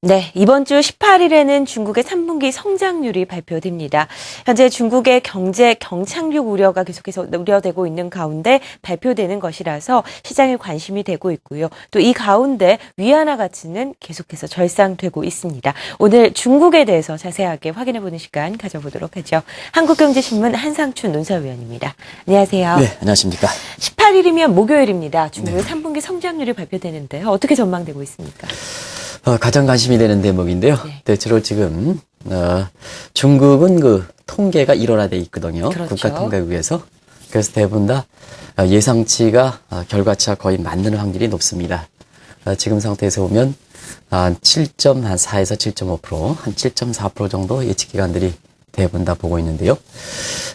네, 이번 주 18일에는 중국의 3분기 성장률이 발표됩니다. 현재 중국의 경제 경착륙 우려가 계속해서 우려되고 있는 가운데 발표되는 것이라서 시장에 관심이 되고 있고요. 또 이 가운데 위안화 가치는 계속해서 절상되고 있습니다. 오늘 중국에 대해서 자세하게 확인해보는 시간 가져보도록 하죠. 한국경제신문 한상춘 논설위원입니다. 안녕하세요. 네, 안녕하십니까. 18일이면 목요일입니다. 중국의 3분기 성장률이 발표되는데요. 어떻게 전망되고 있습니까? 가장 관심이 되는 대목인데요. 네. 대체로 지금 중국은 그 통계가 일원화돼 있거든요. 그렇죠. 국가통계국에서. 그래서 대부분 다 예상치가 결과치와 거의 맞는 확률이 높습니다. 지금 상태에서 보면 한 7.4에서 7.5%, 한 7.4% 정도 예측 기관들이 대부분 다 보고 있는데요.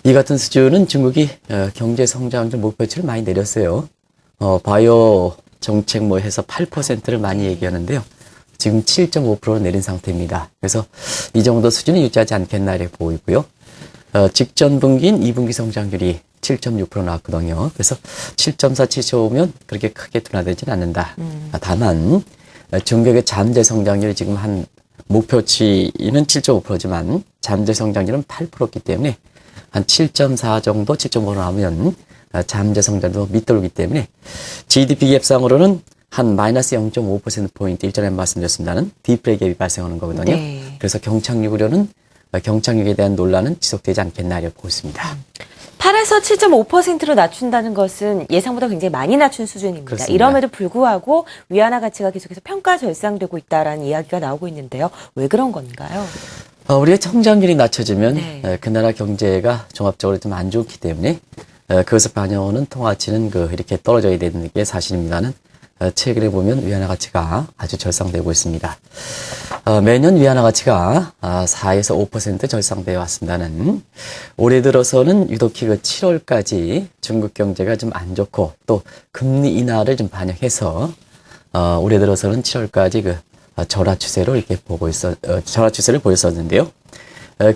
이 같은 수준은 중국이 경제 성장률 목표치를 많이 내렸어요. 바이오 정책 뭐 해서 8%를 많이 얘기하는데요. 지금 7.5%로 내린 상태입니다. 그래서 이 정도 수준은 유지하지 않겠나 이렇게 보고 있고요. 직전 분기인 2분기 성장률이 7.6% 나왔거든요. 그래서 7.4, 7.5면 그렇게 크게 둔화되지는 않는다. 다만 중국의 잠재 성장률이 지금 한 목표치는 7.5%지만 잠재 성장률은 8%였기 때문에 한 7.4 정도, 7.5로 나오면 잠재 성장도 밑돌기 때문에 GDP 갭상으로는 한 마이너스 0.5%포인트 일전에 말씀드렸습니다는 디플레 갭이 발생하는 거거든요. 네. 그래서 경착륙 우려는 경착륙에 대한 논란은 지속되지 않겠나 이렇게 보고 있습니다. 8에서 7.5%로 낮춘다는 것은 예상보다 굉장히 많이 낮춘 수준입니다. 그렇습니다. 이럼에도 불구하고 위안화 가치가 계속해서 평가 절상되고 있다라는 이야기가 나오고 있는데요. 왜 그런 건가요? 우리의 성장률이 낮춰지면 네. 그 나라 경제가 종합적으로 좀 안 좋기 때문에 그것을 반영하는 통화치는 이렇게 떨어져야 되는 게 사실입니다는 최근에 보면 위안화 가치가 아주 절상되고 있습니다. 매년 위안화 가치가 4에서 5% 절상되어 왔습니다는 올해 들어서는 유독히 7월까지 중국 경제가 좀 안 좋고 또 금리 인하를 좀 반영해서 올해 들어서는 7월까지 절하 추세로 이렇게 절하 추세를 보였었는데요.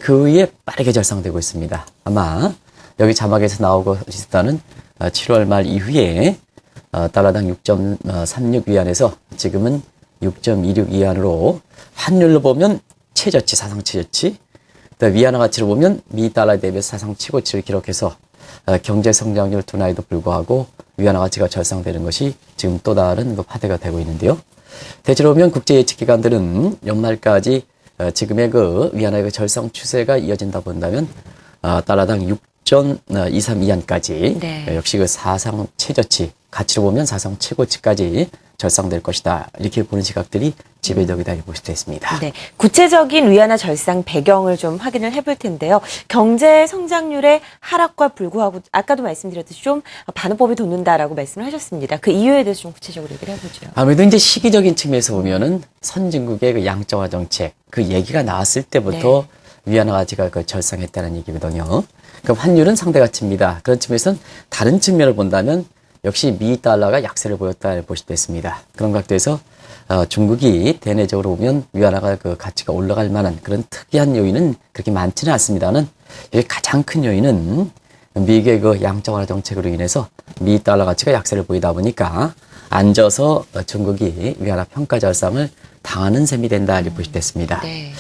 그 위에 빠르게 절상되고 있습니다. 아마 여기 자막에서 나오고 있다는 7월 말 이후에 달러당 6.36 위안에서 지금은 6.26 위안으로 환율로 보면 최저치, 사상 최저치, 위안화 가치로 보면 미 달러 대비해서 사상 최고치를 기록해서 경제 성장률 둔화에도 불구하고 위안화 가치가 절상되는 것이 지금 또 다른 화두가 되고 있는데요. 대체로 보면 국제 예측 기관들은 연말까지 지금의 위안화의 절상 추세가 이어진다 본다면 달러당 6.23 위안까지 네. 역시 사상 최저치 가치로 보면 사상 최고치까지 절상될 것이다. 이렇게 보는 시각들이 지배적이다 이렇게 볼 수도 있습니다. 네, 구체적인 위안화 절상 배경을 좀 확인을 해볼 텐데요. 경제 성장률의 하락과 불구하고 아까도 말씀드렸듯이 좀 반어법이 돋는다라고 말씀을 하셨습니다. 그 이유에 대해서 좀 구체적으로 얘기를 해보죠. 아무래도 이제 시기적인 측면에서 보면은 선진국의 양적화 정책 그 얘기가 나왔을 때부터 위안화 가치가 절상했다는 얘기거든요. 그럼 환율은 상대 가치입니다. 그런 측면에서는 다른 측면을 본다면 역시 미 달러가 약세를 보였다 볼 수도 있습니다. 그런 각도에서 중국이 대내적으로 보면 위안화가 가치가 올라갈 만한 그런 특이한 요인은 그렇게 많지는 않습니다는 여기 가장 큰 요인은 미국의 양적완화 정책으로 인해서 미 달러 가치가 약세를 보이다 보니까 앉아서 중국이 위안화 평가 절상을 당하는 셈이 된다 이렇게 볼 수도 있습니다. 네.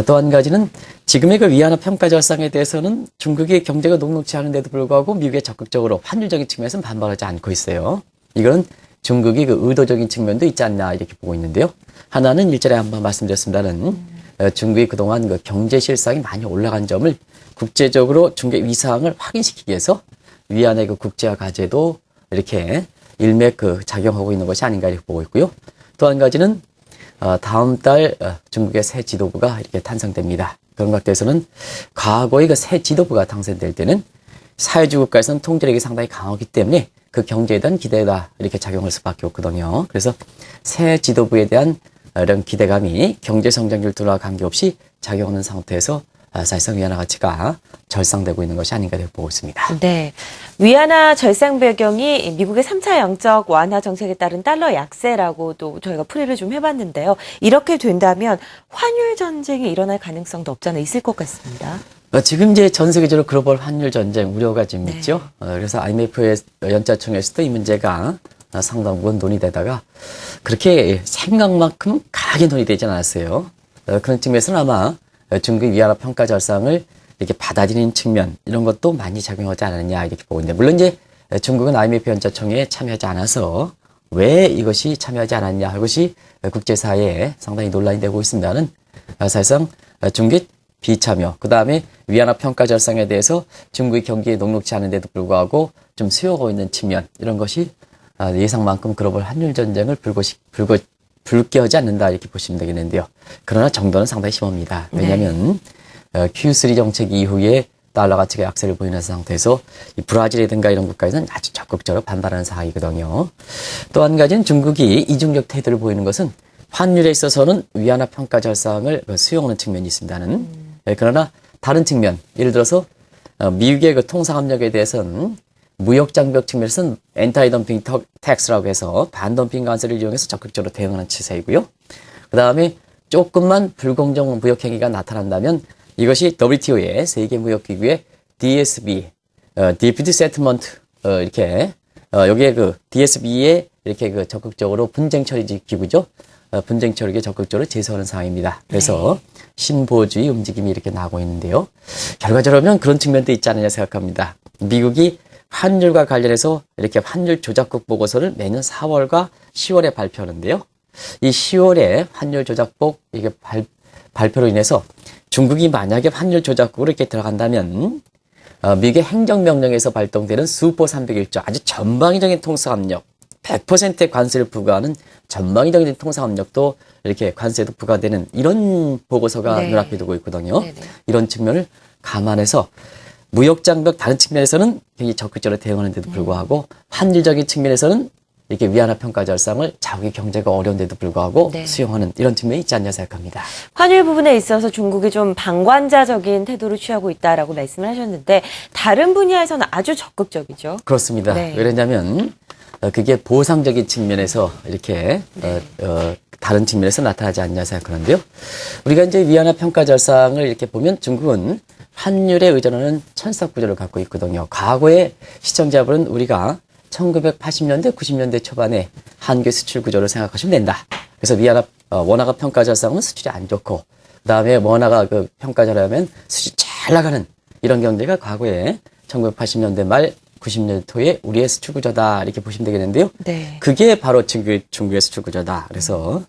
또 한 가지는 지금의 위안화 평가 절상에 대해서는 중국의 경제가 녹록지 않은데도 불구하고 미국이 적극적으로 환율적인 측면에서는 반발하지 않고 있어요. 이건 중국이 의도적인 측면도 있지 않나 이렇게 보고 있는데요. 하나는 일전에 한번 말씀드렸습니다는 중국이 그동안 경제 실상이 많이 올라간 점을 국제적으로 중국의 위상을 확인시키기 위해서 위안화의 국제화 과제도 이렇게 일맥 작용하고 있는 것이 아닌가 이렇게 보고 있고요. 또 한 가지는 다음 달 중국의 새 지도부가 이렇게 탄생됩니다. 그런 각도에서는 과거의 새 지도부가 당선될 때는 사회주의 국가에서는 통제력이 상당히 강하기 때문에 그 경제에 대한 기대가 이렇게 작용할 수밖에 없거든요. 그래서 새 지도부에 대한 이런 기대감이 경제 성장률 둔화와 관계없이 작용하는 상태에서 사실상 위안화 가치가 절상되고 있는 것이 아닌가 보고 있습니다. 네. 위안화 절상 배경이 미국의 3차 양적 완화 정책에 따른 달러 약세라고도 저희가 풀이를 좀 해봤는데요. 이렇게 된다면 환율 전쟁이 일어날 가능성도 없잖아 있을 것 같습니다. 지금 이제 전 세계적으로 글로벌 환율 전쟁 우려가 지금 네. 있죠. 그래서 IMF의 연자총회에서도 이 문제가 상당 부분 논의되다가 그렇게 생각만큼 강하게 논의되지는 않았어요. 그런 측면에서는 아마 중국의 위안화 평가 절상을 이렇게 받아들이는 측면 이런 것도 많이 작용하지 않았느냐 이렇게 보고 있는데 물론 이제 중국은 IMF 연자총회에 참여하지 않아서 왜 이것이 참여하지 않았냐 이것이 국제사회에 상당히 논란이 되고 있습니다는 사실상 중국의 비참여 그 다음에 위안화 평가 절상에 대해서 중국의 경기에 녹록지 않은데도 불구하고 좀 수요가 있는 측면 이런 것이 예상만큼 글로벌 환율 전쟁을 불쾌하지 않는다 이렇게 보시면 되겠는데요. 그러나 정도는 상당히 심합니다. 왜냐하면 Q3 정책 이후에 달러 가치가 약세를 보이는 상태에서 이 브라질이든가 이런 국가에서는 아주 적극적으로 반발하는 상황이거든요. 또 한 가지는 중국이 이중적 태도를 보이는 것은 환율에 있어서는 위안화 평가 절상을 수용하는 측면이 있습니다는 그러나 다른 측면 예를 들어서 미국의 그 통상 압력에 대해서는 무역 장벽 측면에서는 엔타이 덤핑 텍스라고 해서 반덤핑 관세를 이용해서 적극적으로 대응하는 추세이고요. 그 다음에 조금만 불공정 무역 행위가 나타난다면 이것이 WTO의 세계무역기구의 DSB, Dispute Settlement, 이렇게, 여기에 그 DSB에 이렇게 그 적극적으로 분쟁 처리 기구죠. 분쟁 처리에 적극적으로 제소하는 상황입니다. 그래서 신보주의 움직임이 이렇게 나오고 있는데요. 결과적으로 그런 측면도 있지 않느냐 생각합니다. 미국이 환율과 관련해서 이렇게 환율 조작국 보고서를 매년 4월과 10월에 발표하는데요. 이 10월에 환율 조작국 이게 발표로 인해서 중국이 만약에 환율 조작국으로 이렇게 들어간다면 미국의 행정명령에서 발동되는 수보 301조 아주 전방위적인 통상압력 100%의 관세를 부과하는 전방위적인 통상압력도 이렇게 관세도 부과되는 이런 보고서가 눈앞에 두고 있거든요. 이런 측면을 감안해서 무역장벽 다른 측면에서는 굉장히 적극적으로 대응하는데도 불구하고 환율적인 측면에서는 이렇게 위안화 평가 절상을 자국의 경제가 어려운데도 불구하고 수용하는 이런 측면이 있지 않냐 생각합니다. 환율 부분에 있어서 중국이 좀 방관자적인 태도를 취하고 있다라고 말씀을 하셨는데 다른 분야에서는 아주 적극적이죠. 그렇습니다. 왜냐하면 그게 보상적인 측면에서 이렇게 다른 측면에서 나타나지 않냐 생각하는데요. 우리가 이제 위안화 평가 절상을 이렇게 보면 중국은 환율에 의존하는 천석 구조를 갖고 있거든요. 과거에 시청자분은 우리가 1980년대, 90년대 초반에 한국의 수출 구조를 생각하시면 된다. 그래서 원화가 평가 절상은 수출이 안 좋고, 그 다음에 원화가 그 평가 절하면 수출이 잘 나가는 이런 경제가 과거에 1980년대 말 90년대 초에 우리의 수출 구조다 이렇게 보시면 되겠는데요. 그게 바로 중국의 수출 구조다. 그래서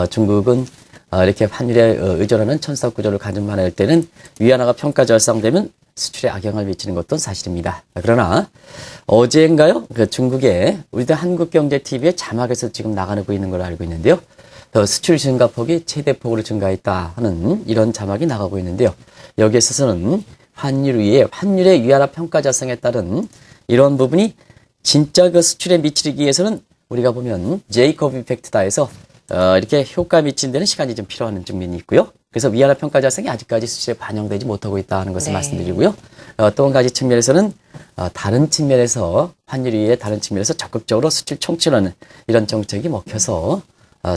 중국은 이렇게 환율에 의존하는 천석 구조를 가진만 할 때는 위안화가 평가 절상되면 수출에 악영향을 미치는 것도 사실입니다. 그러나 어제인가요? 그 중국의 우리들 한국경제TV의 자막에서 지금 나가고 있는 걸로 알고 있는데요. 수출 증가폭이 최대폭으로 증가했다 하는 이런 자막이 나가고 있는데요. 여기에 있어서는 환율의 위안화 평가 절상에 따른 이런 부분이 진짜 그 수출에 미치기 위해서는 우리가 보면 제이콥 이펙트다 해서 이렇게 효과 미치는 데는 시간이 좀 필요한 측면이 있고요. 그래서 위안화 평가 절상이 아직까지 수치에 반영되지 못하고 있다는 것을 말씀드리고요. 또 한 가지 측면에서는 다른 측면에서 환율 위에 다른 측면에서 적극적으로 수출 총출하는 이런 정책이 먹혀서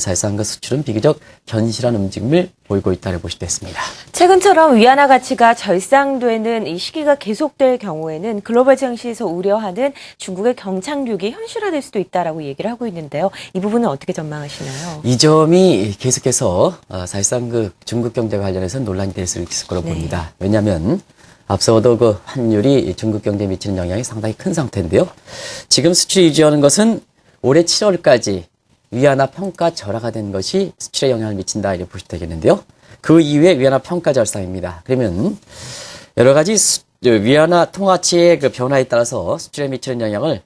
사실상 그 수출은 비교적 견실한 움직임을 보이고 있다고 보실 수 있습니다. 최근처럼 위안화 가치가 절상되는 이 시기가 계속될 경우에는 글로벌 증시에서 우려하는 중국의 경착륙이 현실화될 수도 있다라고 얘기를 하고 있는데요. 이 부분은 어떻게 전망하시나요? 이 점이 계속해서 사실상 그 중국 경제 관련해서 논란이 될 수 있을 거로 봅니다. 왜냐하면 앞서도 그 환율이 중국 경제에 미치는 영향이 상당히 큰 상태인데요. 지금 수출이 유지하는 것은 올해 7월까지 위안화 평가 절하가 된 것이 수출에 영향을 미친다 이렇게 보시면 되겠는데요. 그 이후에 위안화 평가 절상입니다. 그러면 여러 가지 위안화 통화치의 그 변화에 따라서 수출에 미치는 영향을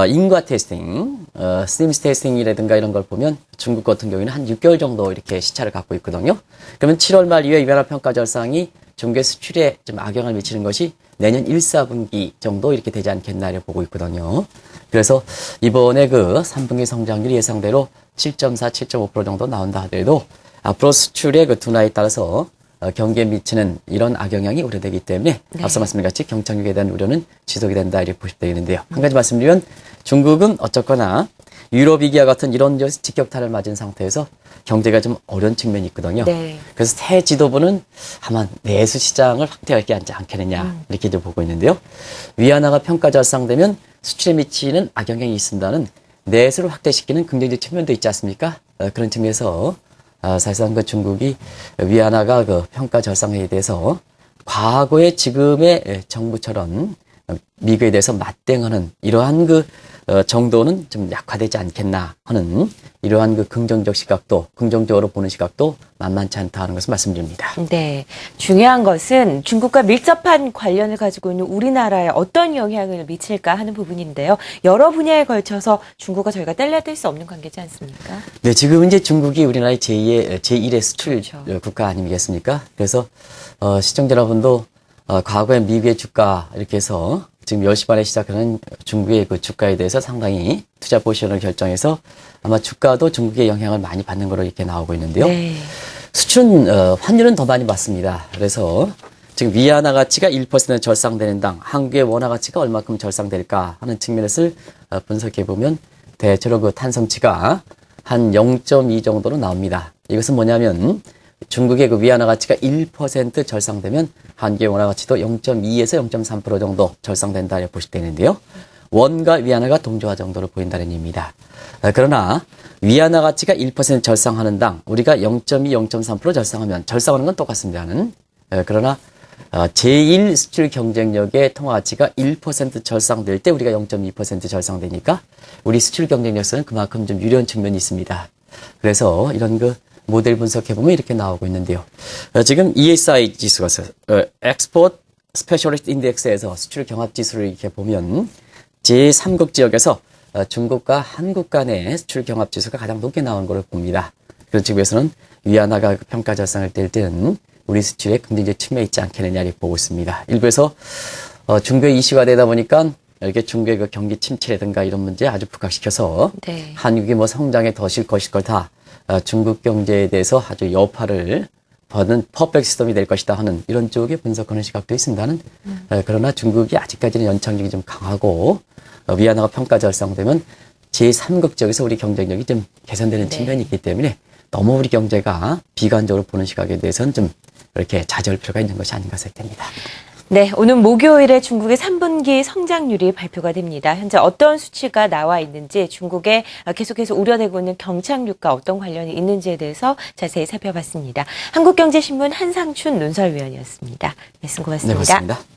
인과 테스팅, 스팀스 테스팅이라든가 이런 걸 보면 중국 같은 경우에는 한 6개월 정도 이렇게 시차를 갖고 있거든요. 그러면 7월 말 이후에 위안화 평가 절상이 중국의 수출에 좀 악영향을 미치는 것이 내년 1, 4분기 정도 이렇게 되지 않겠나 이렇게 보고 있거든요. 그래서 이번에 그 3분기 성장률이 예상대로 7.4, 7.5% 정도 나온다 하더라도 앞으로 수출의 그 둔화에 따라서 경기에 미치는 이런 악영향이 우려되기 때문에 앞서 말씀드린 같이 경착륙에 대한 우려는 지속이 된다 이렇게 보시면 되겠는데요. 한 가지 말씀드리면 중국은 어쨌거나 유럽위기와 같은 이런 직격탄을 맞은 상태에서 경제가 좀 어려운 측면이 있거든요. 그래서 새 지도부는 아마 내수 시장을 확대하지 않겠느냐 이렇게 보고 있는데요. 위안화가 평가 절상되면 수출에 미치는 악영향이 있습니다는 내수를 확대시키는 긍정적 측면도 있지 않습니까? 그런 측면에서 사실상 그 중국이 위안화가 그 평가 절상에 대해서 과거의 지금의 정부처럼 미국에 대해서 맞대응하는 이러한 그 정도는 좀 약화되지 않겠나 하는 이러한 그 긍정적 시각도, 긍정적으로 보는 시각도 만만치 않다 하는 것을 말씀드립니다. 네. 중요한 것은 중국과 밀접한 관련을 가지고 있는 우리나라에 어떤 영향을 미칠까 하는 부분인데요. 여러 분야에 걸쳐서 중국과 저희가 뗄래야 뗄 수 없는 관계지 않습니까? 네, 지금 이제 중국이 우리나라의 제1의 수출 그렇죠. 국가 아니겠습니까? 그래서, 시청자 여러분도, 과거에 미국의 주가 이렇게 해서 지금 10시 반에 시작하는 중국의 그 주가에 대해서 상당히 투자 포지션을 결정해서 아마 주가도 중국의 영향을 많이 받는 거로 이렇게 나오고 있는데요. 네. 수출은, 환율은 더 많이 받습니다. 그래서 지금 위안화 가치가 1% 절상되는 당 한국의 원화 가치가 얼마큼 절상될까 하는 측면에서 분석해 보면 대체로 그 탄성치가 한 0.2 정도로 나옵니다. 이것은 뭐냐면 중국의 그 위안화 가치가 1% 절상되면 한국의 원화 가치도 0.2에서 0.3% 정도 절상된다 이렇게 보시면 되는데요. 원과 위안화가 동조화 정도로 보인다는 의미입니다. 그러나 위안화 가치가 1% 절상하는 당 우리가 0.2, 0.3% 절상하면 절상하는 건 똑같습니다는. 그러나 제1 수출 경쟁력의 통화 가치가 1% 절상될 때 우리가 0.2% 절상되니까 우리 수출 경쟁력에서는 그만큼 좀 유리한 측면이 있습니다. 그래서 이런 그 모델 분석해보면 이렇게 나오고 있는데요. 지금 ESI 지수가 Export Specialist Index에서 수출 경합 지수를 이렇게 보면 제3국 지역에서 중국과 한국 간의 수출 경합 지수가 가장 높게 나온 걸로 봅니다. 그런 측면에서는 위안화가 평가 절상을 뗄 때는 우리 수출에 긍정적 측면이 있지 않겠느냐 이렇게 보고 있습니다. 일부에서 중국의 이슈가 되다 보니까 이렇게 중국의 그 경기 침체라든가 이런 문제 아주 부각시켜서 네. 한국이 뭐 성장에 더 실 것일 거다. 중국 경제에 대해서 아주 여파를 받는 퍼펙트 시스템이 될 것이다 하는 이런 쪽의 분석하는 시각도 있습니다는. 그러나 중국이 아직까지는 연착륙이 좀 강하고 위안화가 평가 절상되면 제3국 지역에서 우리 경쟁력이 좀 개선되는 네. 측면이 있기 때문에 너무 우리 경제가 비관적으로 보는 시각에 대해서는 좀 이렇게 자제할 필요가 있는 것이 아닌가 생각됩니다. 네, 오늘 목요일에 중국의 3분기 성장률이 발표가 됩니다. 현재 어떤 수치가 나와 있는지, 중국에 계속해서 우려되고 있는 경착륙과 어떤 관련이 있는지에 대해서 자세히 살펴봤습니다. 한국경제신문 한상춘 논설위원이었습니다. 말씀 고맙습니다. 네, 고맙습니다.